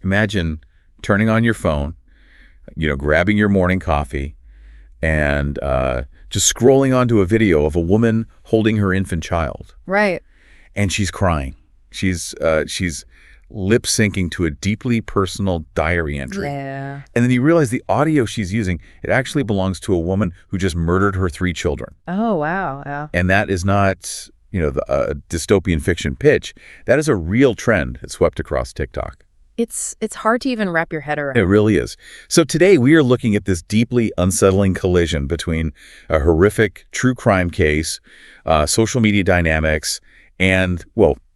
Imagine turning on your phone, grabbing your morning coffee, and just scrolling onto a video of a woman holding her infant child. Right. And she's crying. She's lip syncing to a deeply personal diary entry. Yeah. And then you realize the audio she's using, it actually belongs to a woman who just murdered her 3 children. Oh, wow. Yeah. And that is not, the dystopian fiction pitch. That is a real trend that swept across TikTok. It's hard to even wrap your head around. It really is. So today we are looking at this deeply unsettling collision between a horrific true crime case, social media dynamics, and,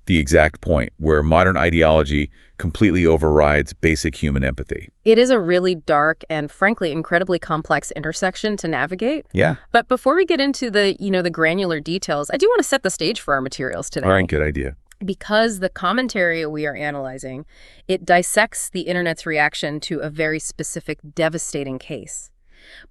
the exact point where modern ideology completely overrides basic human empathy. It is a really dark and, frankly, incredibly complex intersection to navigate. Yeah. But before we get into the granular details, I do want to set the stage for our materials today. All right, good idea. Because the commentary we are analyzing, it dissects the internet's reaction to a very specific, devastating case.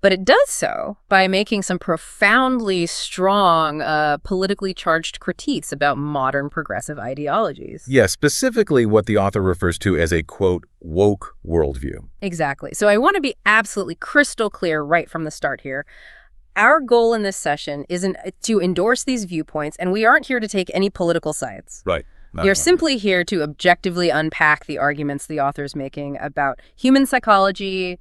But it does so by making some profoundly strong, politically charged critiques about modern progressive ideologies. Yeah, specifically what the author refers to as a, quote, woke worldview. Exactly. So I want to be absolutely crystal clear right from the start here. Our goal in this session isn't to endorse these viewpoints, and we aren't here to take any political sides. Right. We are simply here to objectively unpack the arguments the author's making about human psychology,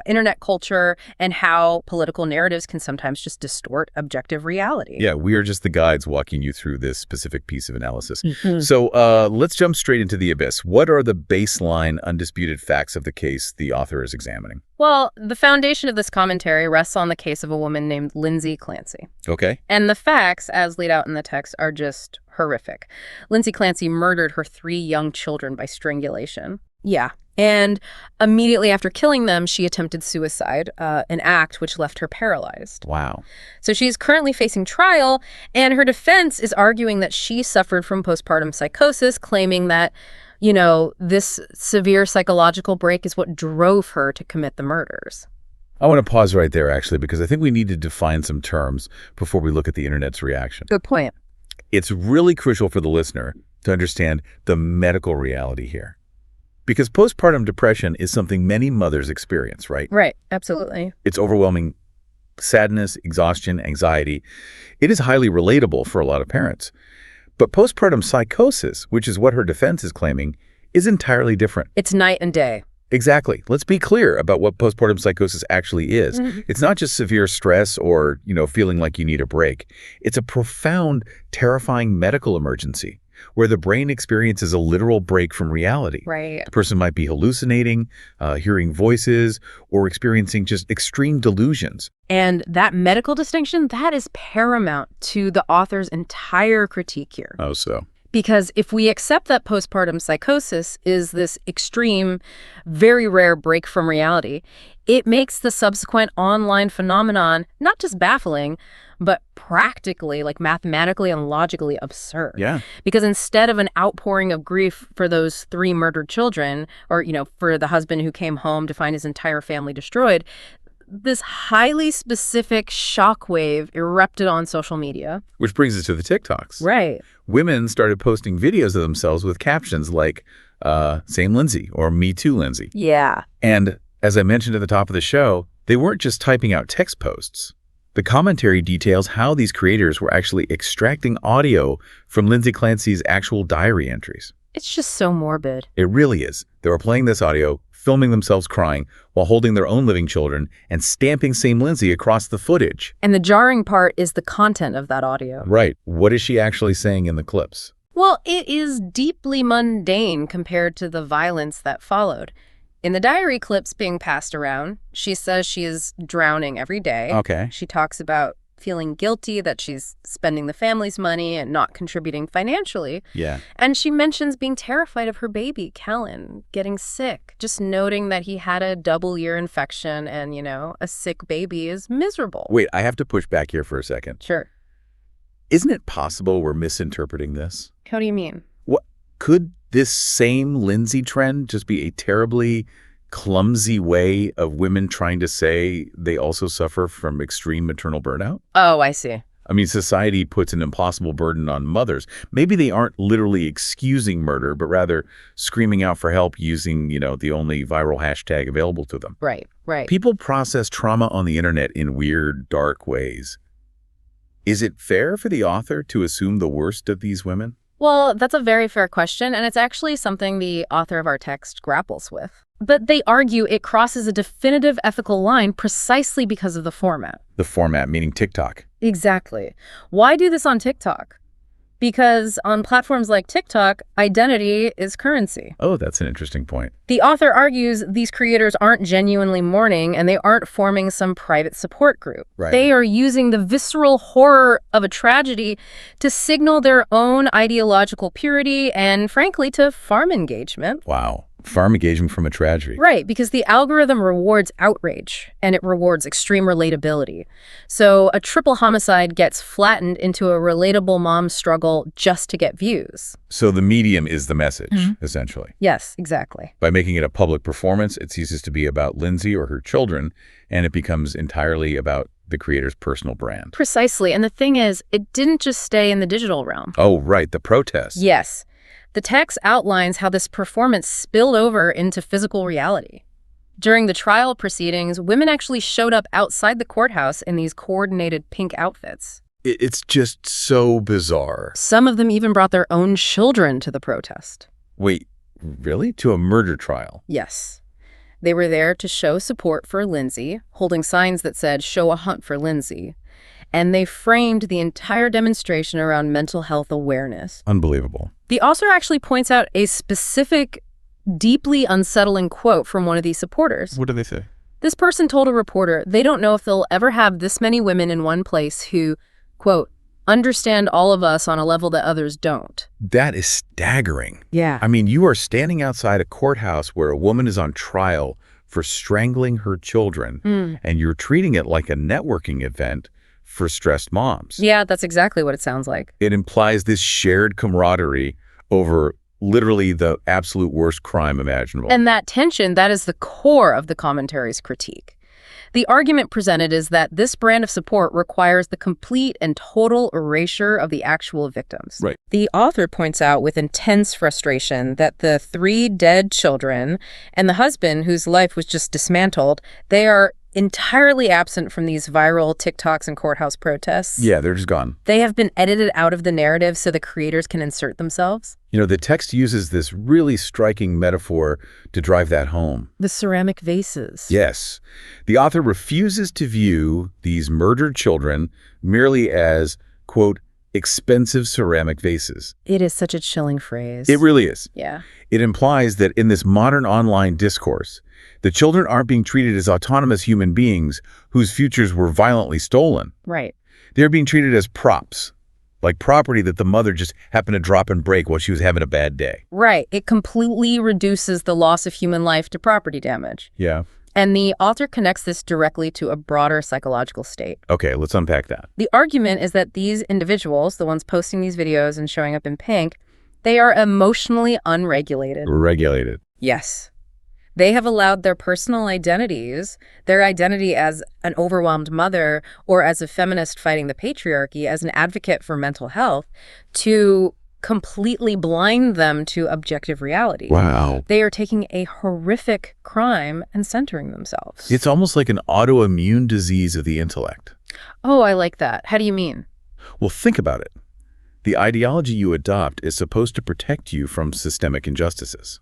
internet culture, and how political narratives can sometimes just distort objective reality. Yeah, we are just the guides walking you through this specific piece of analysis. So let's jump straight into the abyss. What are the baseline undisputed facts of the case the author is examining? Well, the foundation of this commentary rests on the case of a woman named Lindsay Clancy. Okay. And the facts, as laid out in the text, are just horrific. Lindsay Clancy murdered her 3 young children by strangulation. Yeah. And immediately after killing them, she attempted suicide, an act which left her paralyzed. Wow. So she's currently facing trial, and her defense is arguing that she suffered from postpartum psychosis, claiming that this severe psychological break is what drove her to commit the murders. I want to pause right there, actually, because I think we need to define some terms before we look at the internet's reaction. Good point. It's really crucial for the listener to understand the medical reality here. Because postpartum depression is something many mothers experience, right? Right. Absolutely. It's overwhelming sadness, exhaustion, anxiety. It is highly relatable for a lot of parents. But postpartum psychosis, which is what her defense is claiming, is entirely different. It's night and day. Exactly. Let's be clear about what postpartum psychosis actually is. It's not just severe stress or, feeling like you need a break. It's a profound, terrifying medical emergency where the brain experiences a literal break from reality. Right. The person might be hallucinating, hearing voices, or experiencing just extreme delusions. And that medical distinction, that is paramount to the author's entire critique here. Oh, so. Because if we accept that postpartum psychosis is this extreme, very rare break from reality, it makes the subsequent online phenomenon not just baffling, but practically, mathematically and logically absurd. Yeah. Because instead of an outpouring of grief for those 3 murdered children, or, for the husband who came home to find his entire family destroyed, this highly specific shockwave erupted on social media. Which brings us to the TikToks. Right. Women started posting videos of themselves with captions like, same Lindsay, or me too, Lindsay. Yeah. And as I mentioned at the top of the show, they weren't just typing out text posts. The commentary details how these creators were actually extracting audio from Lindsay Clancy's actual diary entries. It's just so morbid. It really is. They were playing this audio, filming themselves crying while holding their own living children and stamping same Lindsay across the footage. And the jarring part is the content of that audio. Right. What is she actually saying in the clips? Well, it is deeply mundane compared to the violence that followed. In the diary clips being passed around, she says she is drowning every day. Okay. She talks about feeling guilty that she's spending the family's money and not contributing financially. Yeah. And she mentions being terrified of her baby, Kellen, getting sick, just noting that he had a double ear infection and, a sick baby is miserable. Wait, I have to push back here for a second. Sure. Isn't it possible we're misinterpreting this? How do you mean? What could this same Lindsay trend just be a terribly clumsy way of women trying to say they also suffer from extreme maternal burnout? Oh, I see. I mean, society puts an impossible burden on mothers. Maybe they aren't literally excusing murder, but rather screaming out for help using, the only viral hashtag available to them. Right, right. People process trauma on the internet in weird, dark ways. Is it fair for the author to assume the worst of these women? Well, that's a very fair question, and it's actually something the author of our text grapples with. But they argue it crosses a definitive ethical line precisely because of the format. The format, meaning TikTok. Exactly. Why do this on TikTok? Because on platforms like TikTok, identity is currency. Oh, that's an interesting point. The author argues these creators aren't genuinely mourning and they aren't forming some private support group. Right. They are using the visceral horror of a tragedy to signal their own ideological purity and, frankly, to farm engagement. Wow. Farm engagement from a tragedy. Right, because the algorithm rewards outrage and it rewards extreme relatability. So a triple homicide gets flattened into a relatable mom struggle just to get views. So the medium is the message, essentially. Yes, exactly. By making it a public performance, it ceases to be about Lindsay or her children, and it becomes entirely about the creator's personal brand. Precisely. And the thing is, it didn't just stay in the digital realm. Oh, right, the protest. Yes. The text outlines how this performance spilled over into physical reality. During the trial proceedings, women actually showed up outside the courthouse in these coordinated pink outfits. It's just so bizarre. Some of them even brought their own children to the protest. Wait, really? To a murder trial? Yes. They were there to show support for Lindsay, holding signs that said, "Show a hunt for Lindsay." And they framed the entire demonstration around mental health awareness. Unbelievable. The author actually points out a specific, deeply unsettling quote from one of these supporters. What do they say? This person told a reporter they don't know if they'll ever have this many women in one place who, quote, understand all of us on a level that others don't. That is staggering. Yeah. I mean, you are standing outside a courthouse where a woman is on trial for strangling her children, and you're treating it like a networking event for stressed moms. Yeah, that's exactly what it sounds like. It implies this shared camaraderie over literally the absolute worst crime imaginable. And that tension, that is the core of the commentary's critique. The argument presented is that this brand of support requires the complete and total erasure of the actual victims. Right. The author points out with intense frustration that the 3 dead children and the husband whose life was just dismantled, they are entirely absent from these viral TikToks and courthouse protests. Yeah, they're just gone. They have been edited out of the narrative so the creators can insert themselves. The text uses this really striking metaphor to drive that home. The ceramic vases. Yes. The author refuses to view these murdered children merely as, quote, expensive ceramic vases. It is such a chilling phrase. It really is. Yeah. It implies that in this modern online discourse, the children aren't being treated as autonomous human beings whose futures were violently stolen. Right. They're being treated as props, like property that the mother just happened to drop and break while she was having a bad day. Right. It completely reduces the loss of human life to property damage. Yeah. And the author connects this directly to a broader psychological state. Okay, let's unpack that. The argument is that these individuals, the ones posting these videos and showing up in pink, they are emotionally unregulated. Regulated. Yes. They have allowed their personal identities, their identity as an overwhelmed mother or as a feminist fighting the patriarchy, as an advocate for mental health, to completely blind them to objective reality. Wow. They are taking a horrific crime and centering themselves. It's almost like an autoimmune disease of the intellect. Oh, I like that. How do you mean? Well, think about it. The ideology you adopt is supposed to protect you from systemic injustices,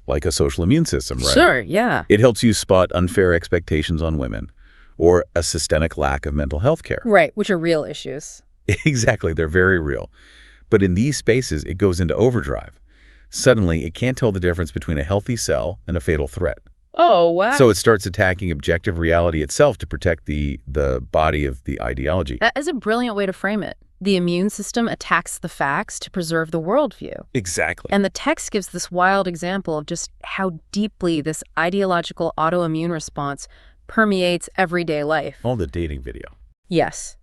like a social immune system, right? Sure, yeah. It helps you spot unfair expectations on women or a systemic lack of mental health care. Right, which are real issues. Exactly, they're very real. But in these spaces, it goes into overdrive. Suddenly, it can't tell the difference between a healthy cell and a fatal threat. Oh, wow. So it starts attacking objective reality itself to protect the body of the ideology. That is a brilliant way to frame it. The immune system attacks the facts to preserve the worldview. Exactly. And the text gives this wild example of just how deeply this ideological autoimmune response permeates everyday life. All the dating video. Yes.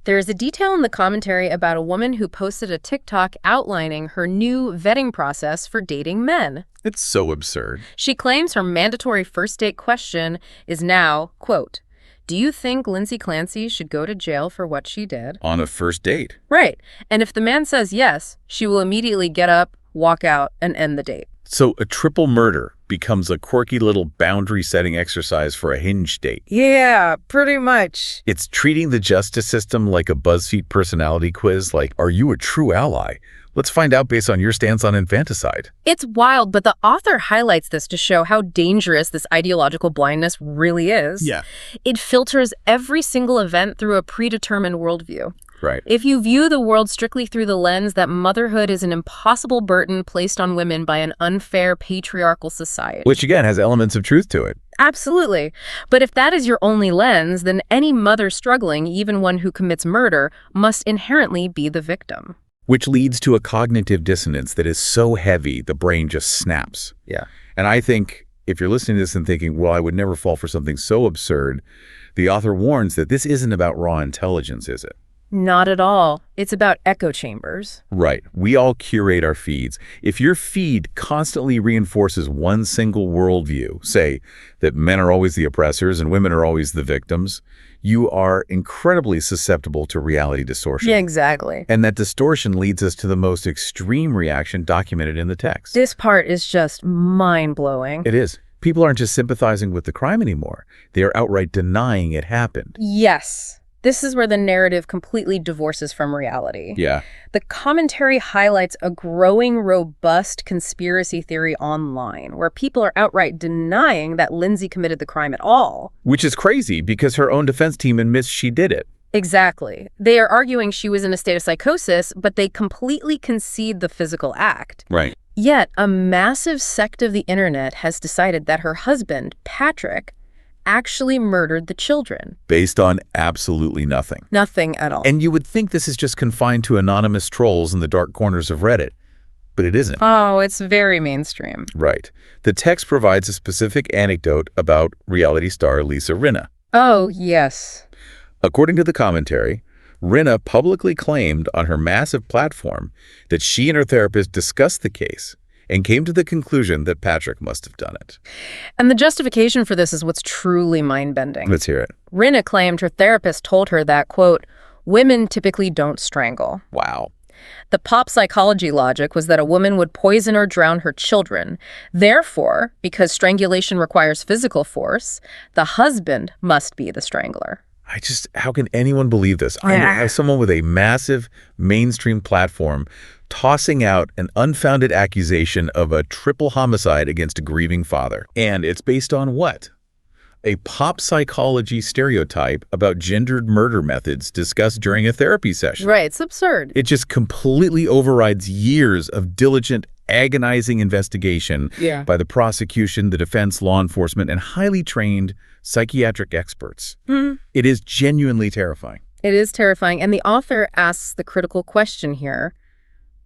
There is a detail in the commentary about a woman who posted a TikTok outlining her new vetting process for dating men. It's so absurd. She claims her mandatory first date question is now, quote, Do you think Lindsay Clancy should go to jail for what she did? On a first date. Right. And if the man says yes, she will immediately get up, walk out, and end the date. So a triple murder becomes a quirky little boundary-setting exercise for a hinge date. Yeah, pretty much. It's treating the justice system like a BuzzFeed personality quiz, like, are you a true ally? Let's find out based on your stance on infanticide. It's wild, but the author highlights this to show how dangerous this ideological blindness really is. Yeah. It filters every single event through a predetermined worldview. Right. If you view the world strictly through the lens that motherhood is an impossible burden placed on women by an unfair patriarchal society. Which, again, has elements of truth to it. Absolutely. But if that is your only lens, then any mother struggling, even one who commits murder, must inherently be the victim. Which leads to a cognitive dissonance that is so heavy, the brain just snaps. Yeah. And I think if you're listening to this and thinking, well, I would never fall for something so absurd, the author warns that this isn't about raw intelligence, is it? Not at all. It's about echo chambers. Right. We all curate our feeds. If your feed constantly reinforces one single worldview, say that men are always the oppressors and women are always the victims, you are incredibly susceptible to reality distortion. Yeah, exactly. And that distortion leads us to the most extreme reaction documented in the text. This part is just mind-blowing. It is. People aren't just sympathizing with the crime anymore. They are outright denying it happened. Yes. This is where the narrative completely divorces from reality. Yeah. The commentary highlights a growing, robust conspiracy theory online, where people are outright denying that Lindsay committed the crime at all. Which is crazy because her own defense team admits she did it. Exactly. They are arguing she was in a state of psychosis, but they completely concede the physical act. Right. Yet, a massive sect of the internet has decided that her husband, Patrick, actually murdered the children. Based on absolutely nothing. Nothing at all. And you would think this is just confined to anonymous trolls in the dark corners of Reddit, but it isn't. Oh, it's very mainstream. Right. The text provides a specific anecdote about reality star Lisa Rinna. Oh, yes. According to the commentary, Rinna publicly claimed on her massive platform that she and her therapist discussed the case and came to the conclusion that Patrick must have done it. And the justification for this is what's truly mind-bending. Let's hear it. Rinna claimed her therapist told her that, quote, women typically don't strangle. Wow. The pop psychology logic was that a woman would poison or drown her children. Therefore, because strangulation requires physical force, the husband must be the strangler. How can anyone believe this? I have someone with a massive mainstream platform tossing out an unfounded accusation of a triple homicide against a grieving father. And it's based on what? A pop psychology stereotype about gendered murder methods discussed during a therapy session. Right, it's absurd. It just completely overrides years of diligent, agonizing investigation by the prosecution, the defense, law enforcement, and highly trained psychiatric experts. It is genuinely terrifying. It is terrifying. And the author asks the critical question here,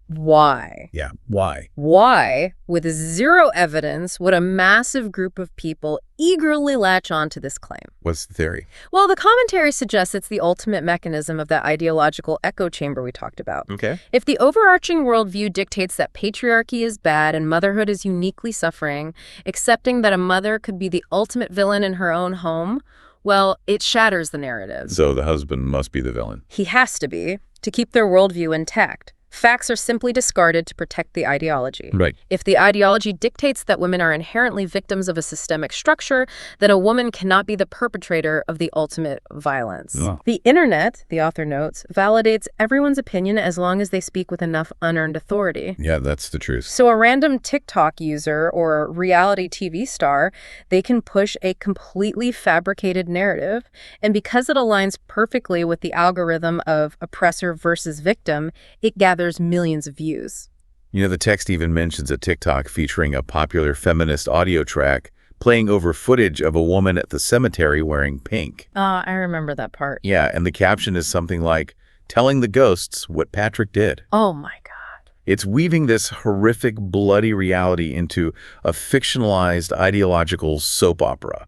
why? Yeah, why? Why, with zero evidence, would a massive group of people eagerly latch on to this claim? What's the theory? Well, the commentary suggests it's the ultimate mechanism of that ideological echo chamber we talked about. Okay. If the overarching worldview dictates that patriarchy is bad and motherhood is uniquely suffering, accepting that a mother could be the ultimate villain in her own home, well, it shatters the narrative. So the husband must be the villain. He has to be, to keep their worldview intact. Facts are simply discarded to protect the ideology. Right. If the ideology dictates that women are inherently victims of a systemic structure, then a woman cannot be the perpetrator of the ultimate violence. Oh. The internet, the author notes, validates everyone's opinion as long as they speak with enough unearned authority. Yeah, that's the truth. So a random TikTok user or a reality TV star, they can push a completely fabricated narrative, and because it aligns perfectly with the algorithm of oppressor versus victim, it gathers millions of views. You know, the text even mentions a TikTok featuring a popular feminist audio track playing over footage of a woman at the cemetery wearing pink. I remember that part. Yeah, and the caption is something like, telling the ghosts what Patrick did. Oh my God. It's weaving this horrific, bloody reality into a fictionalized ideological soap opera.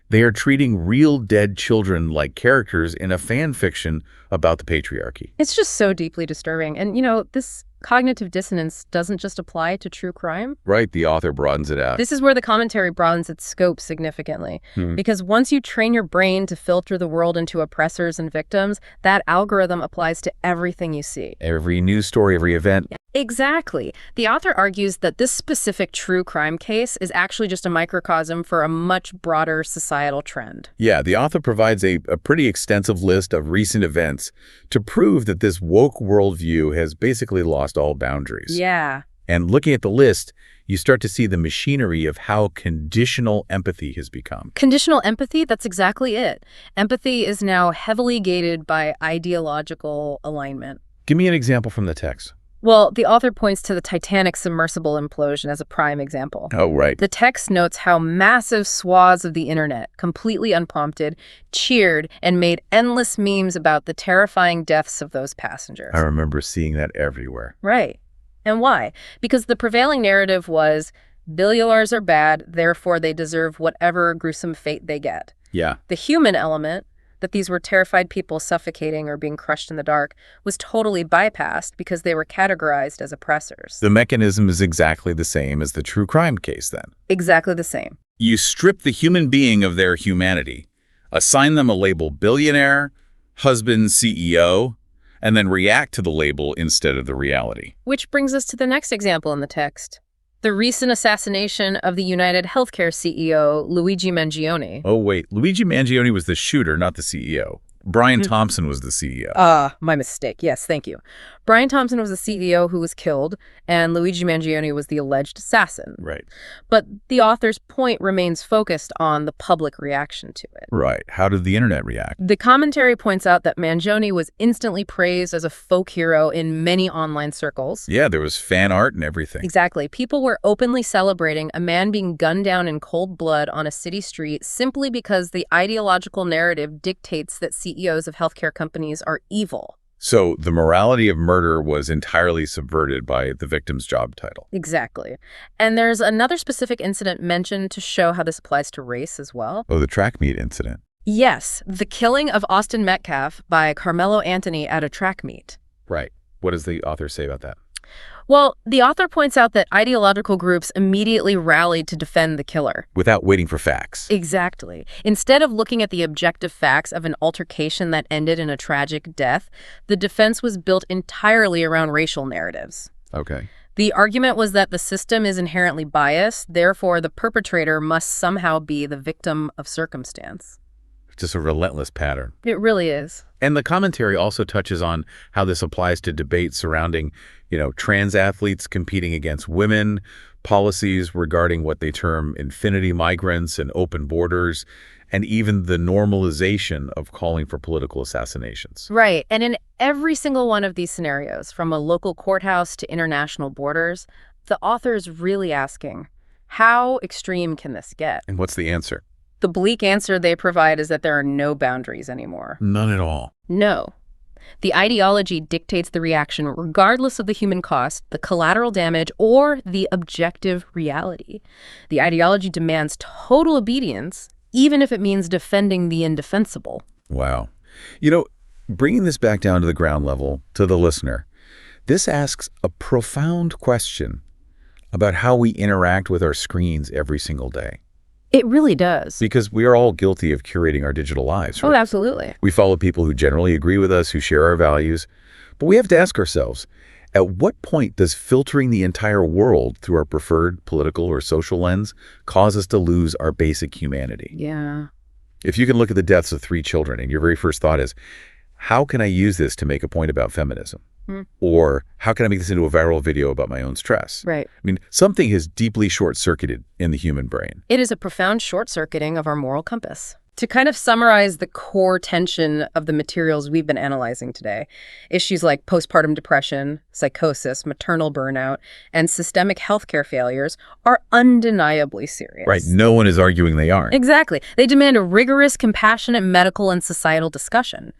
They are treating real dead children like characters in a fan fiction about the patriarchy. It's just so deeply disturbing. And, you know, this Cognitive dissonance doesn't just apply to true crime. Right, the author broadens it out. This is where the commentary broadens its scope significantly. Because once you train your brain to filter the world into oppressors and victims, that algorithm applies to everything you see. Every news story, every event. Exactly. The author argues that this specific true crime case is actually just a microcosm for a much broader societal trend. Yeah, the author provides a pretty extensive list of recent events to prove that this woke worldview has basically lost all boundaries. Yeah. And looking at the list, you start to see the machinery of how conditional empathy has become. Conditional empathy, that's exactly it. Empathy is now heavily gated by ideological alignment. Give me an example from the text. Well, the author points to the Titanic submersible implosion as a prime example. Oh, right. The text notes how massive swaths of the internet, completely unprompted, cheered and made endless memes about the terrifying deaths of those passengers. I remember seeing that everywhere. Right. And why? Because the prevailing narrative was, billionaires are bad, therefore they deserve whatever gruesome fate they get. Yeah. The human element, that these were terrified people suffocating or being crushed in the dark, was totally bypassed because they were categorized as oppressors. The mechanism is exactly the same as the true crime case, then. Exactly the same. You strip the human being of their humanity, assign them a label billionaire, husband, CEO, and then react to the label instead of the reality. Which brings us to the next example in the text. The recent assassination of the United Healthcare CEO, Luigi Mangione. Oh, wait. Luigi Mangione was the shooter, not the CEO. Brian Thompson was the CEO. My mistake. Yes, thank you. Brian Thompson was the CEO who was killed, and Luigi Mangione was the alleged assassin. Right. But the author's point remains focused on the public reaction to it. Right. How did the internet react? The commentary points out that Mangione was instantly praised as a folk hero in many online circles. Yeah, there was fan art and everything. Exactly. People were openly celebrating a man being gunned down in cold blood on a city street simply because the ideological narrative dictates that CEOs of healthcare companies are evil. So the morality of murder was entirely subverted by the victim's job title. Exactly. And there's another specific incident mentioned to show how this applies to race as well. Oh, the track meet incident. Yes, the killing of Austin Metcalf by Carmelo Anthony at a track meet. Right. What does the author say about that? Well, the author points out that ideological groups immediately rallied to defend the killer. Without waiting for facts. Exactly. Instead of looking at the objective facts of an altercation that ended in a tragic death, the defense was built entirely around racial narratives. Okay. The argument was that the system is inherently biased, therefore the perpetrator must somehow be the victim of circumstance. Just a relentless pattern. It really is. And the commentary also touches on how this applies to debates surrounding, trans athletes competing against women, policies regarding what they term infinity migrants and open borders, and even the normalization of calling for political assassinations. Right. And in every single one of these scenarios, from a local courthouse to international borders, the author is really asking, how extreme can this get? And what's the answer? The bleak answer they provide is that there are no boundaries anymore. None at all. No. The ideology dictates the reaction regardless of the human cost, the collateral damage, or the objective reality. The ideology demands total obedience, even if it means defending the indefensible. Wow. Bringing this back down to the ground level, to the listener, this asks a profound question about how we interact with our screens every single day. It really does. Because we are all guilty of curating our digital lives, right? Oh, absolutely. We follow people who generally agree with us, who share our values. But we have to ask ourselves, at what point does filtering the entire world through our preferred political or social lens cause us to lose our basic humanity? Yeah. If you can look at the deaths of 3 children and your very first thought is, how can I use this to make a point about feminism? Or how can I make this into a viral video about my own stress? Right. Something is deeply short-circuited in the human brain. It is a profound short-circuiting of our moral compass. To kind of summarize the core tension of the materials we've been analyzing today, issues like postpartum depression, psychosis, maternal burnout, and systemic healthcare failures are undeniably serious. Right. No one is arguing they aren't. Exactly. They demand a rigorous, compassionate medical and societal discussion.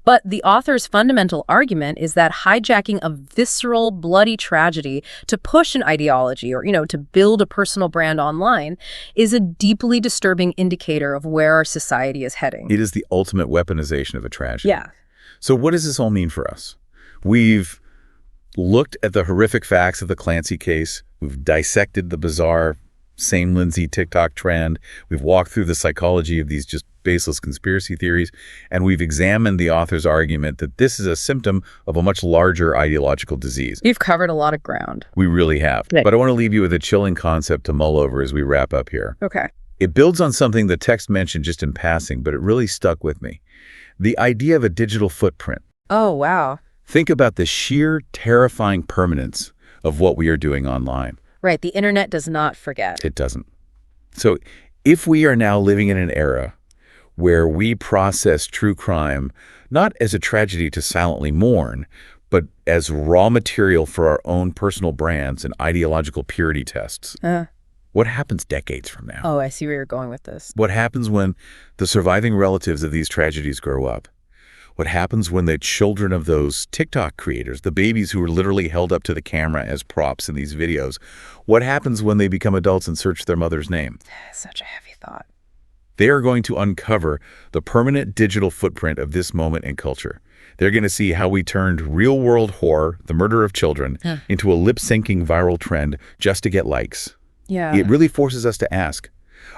But the author's fundamental argument is that hijacking a visceral, bloody tragedy to push an ideology or, to build a personal brand online is a deeply disturbing indicator of where our society is heading. It is the ultimate weaponization of a tragedy. Yeah. So what does this all mean for us? We've looked at the horrific facts of the Clancy case. We've dissected the bizarre same Lindsay TikTok trend. We've walked through the psychology of these just baseless conspiracy theories, and we've examined the author's argument that this is a symptom of a much larger ideological disease. You've covered a lot of ground. We really have. Right. But I want to leave you with a chilling concept to mull over as we wrap up here. Okay. It builds on something the text mentioned just in passing, but it really stuck with me. The idea of a digital footprint. Oh, wow. Think about the sheer terrifying permanence of what we are doing online. Right. The internet does not forget. It doesn't. So if we are now living in an era where we process true crime not as a tragedy to silently mourn, but as raw material for our own personal brands and ideological purity tests, what happens decades from now? Oh, I see where you're going with this. What happens when the surviving relatives of these tragedies grow up? What happens when the children of those TikTok creators, the babies who are literally held up to the camera as props in these videos, what happens when they become adults and search their mother's name? Such a heavy thought. They are going to uncover the permanent digital footprint of this moment in culture. They're going to see how we turned real-world horror, the murder of children, into a lip-syncing viral trend just to get likes. Yeah. It really forces us to ask,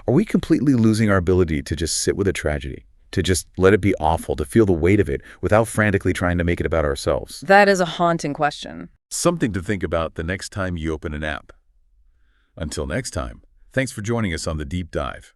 are we completely losing our ability to just sit with a tragedy? To just let it be awful, to feel the weight of it without frantically trying to make it about ourselves? That is a haunting question. Something to think about the next time you open an app. Until next time, thanks for joining us on The Deep Dive.